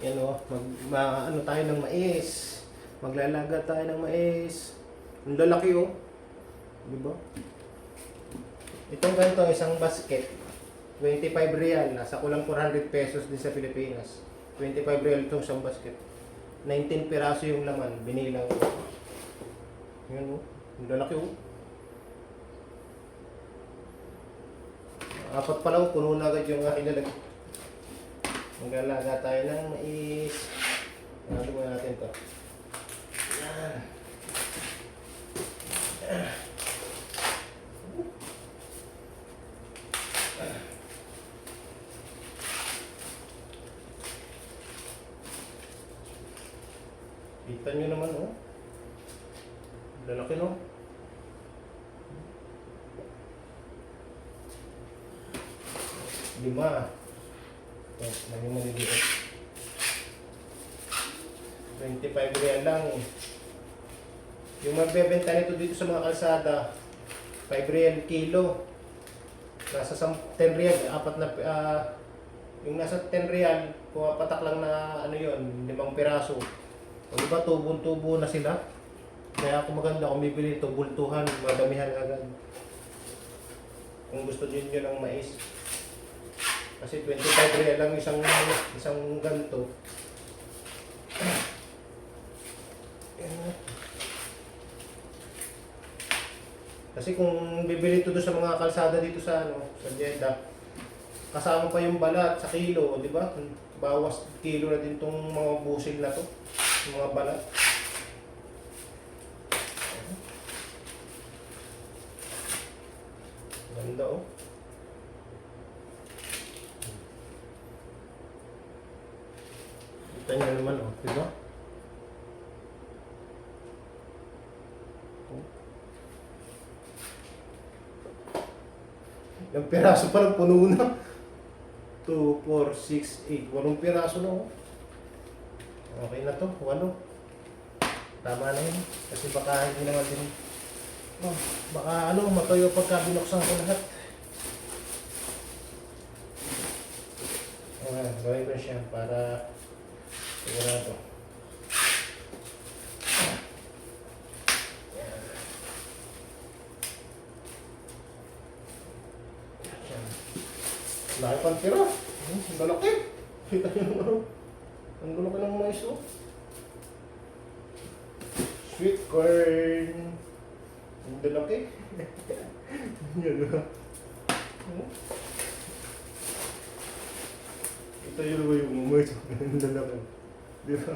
Yan o, ano tayo ng mais. Maglalaga tayo ng mais. Ang lalaki o. Diba? Itong ganito, isang basket. 25 real. Nasa kulang 400 pesos din sa Pilipinas. 25 real itong isang basket. 19 piraso yung laman. Binilang ko. Yan o. Ang lalaki o. Apat pa lang, puno na agad yung aking lalagay. Maglalaga tayo ng mais. Nalagyan natin ito. Yan. Kita nyo naman, oh. Lalaki, no? Lima. Yes, lagi maliliit. 25 real lang. Yung magbebenta nito dito sa mga kalsada, 5 real kilo. Nasa 10 real, apat na, yung nasa 10 real, pumapatak lang na ano yun, 5 piraso. O diba, tubong-tubo na sila. Kaya ako maganda kung bibili ito, bultuhan, madamihan agad. Kung gusto nyo ng mais. Kasi 25 real lang isang ganito. Kasi kung bibili ito doon sa mga kalsada dito sa sa Jeddah, kasama pa yung balat sa kilo, di ba? Bawas kilo na din tong mga busil na to, yung mga balat. Ganda oh. Kita nyo naman oh, di ba? Yung piraso pa lang puno na. 2, 4, 6, 8. 8 piraso na oh. Okay na to, 8. Tama na yun. Kasi baka hindi naman din. Oh, baka matoyo pagka binuksan ko lahat. Okay, gawin ko siya para sigurado. Laki pang tira. Ang lalaki. Kita nyo naman. Ang lalaki ng mais oh. Sweet corn. Ang lalaki. Yan ba? Kita nyo naman yung mais. Ang lalaki. Di ba?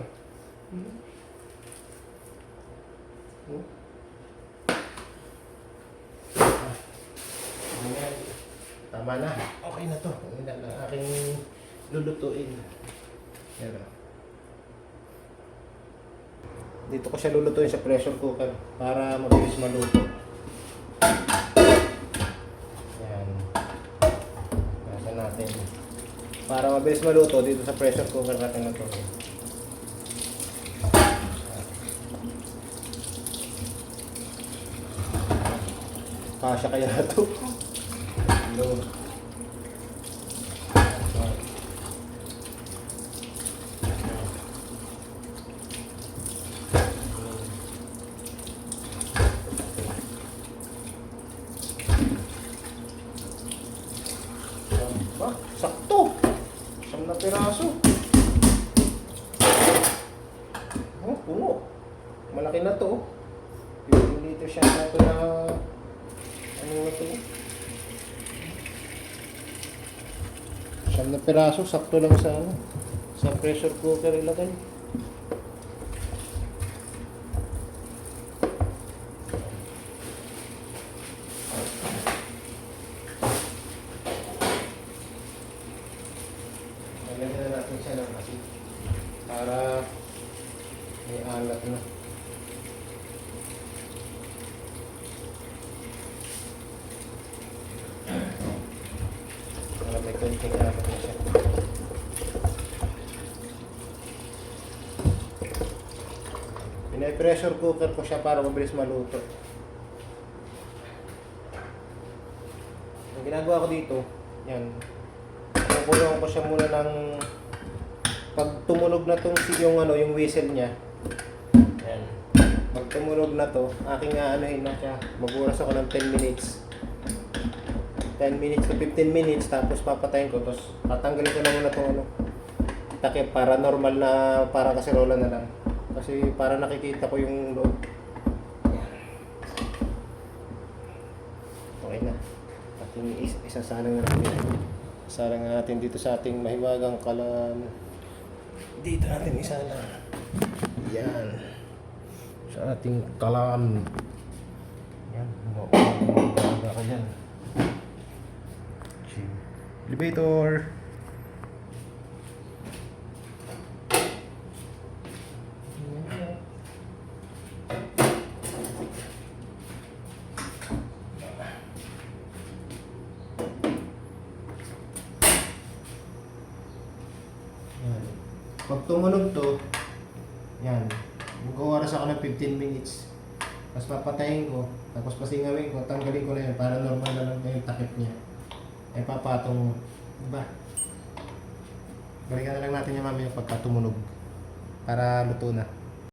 Tama na. Okay na to. Ang ina na aking lulutuin. Yan o. Dito ko siya lulutuin sa pressure cooker para mabilis maluto. Yan. Nasa natin. Para mabilis maluto dito sa pressure cooker natin lutuin. Kasya kaya ito. Hello. Sakto. 9 na piraso. Oh, puno. Malaki na to. Yung dito siya na ito na ano na ito. 9 na piraso, sakto lang sa pressure cooker ilagay. Lagyan na natin siya ng asin para may alat na. Para may konting alat na siya. Pinay-pressure cooker ko siya para mabilis maluto. Ang ginagawa ko dito, yan. Kukulong ko siya muna ng pag tumunog na tong yung ano, yung whistle niya. Yan. Pag tumunog na to, aking aanohin na siya. Maguras ako ng 10 minutes. 10 minutes to 15 minutes, tapos papatayin ko, tapos tatanggalin ko na muna itong ano, takip para normal na, para kaserola na lang. Kasi para nakikita ko yung loob. Okay na. Ating isasalang na natin. Isasalang na natin dito sa ating mahiwagang kalan. Dito natin isalang. Yan. Sa ating kalan. Yan. Mga ka dyan. Elevator. Yan. Pag tumunog to, yan. Mag-oras ako ng 15 minutes. Tapos papatayin ko. Tapos pasingawin ko. Tanggalin ko na yan para normal na lang yung takip niya. Ay papatong mo. Diba? Balikan na lang natin yung mamaya pagka tumunog. Para luto na.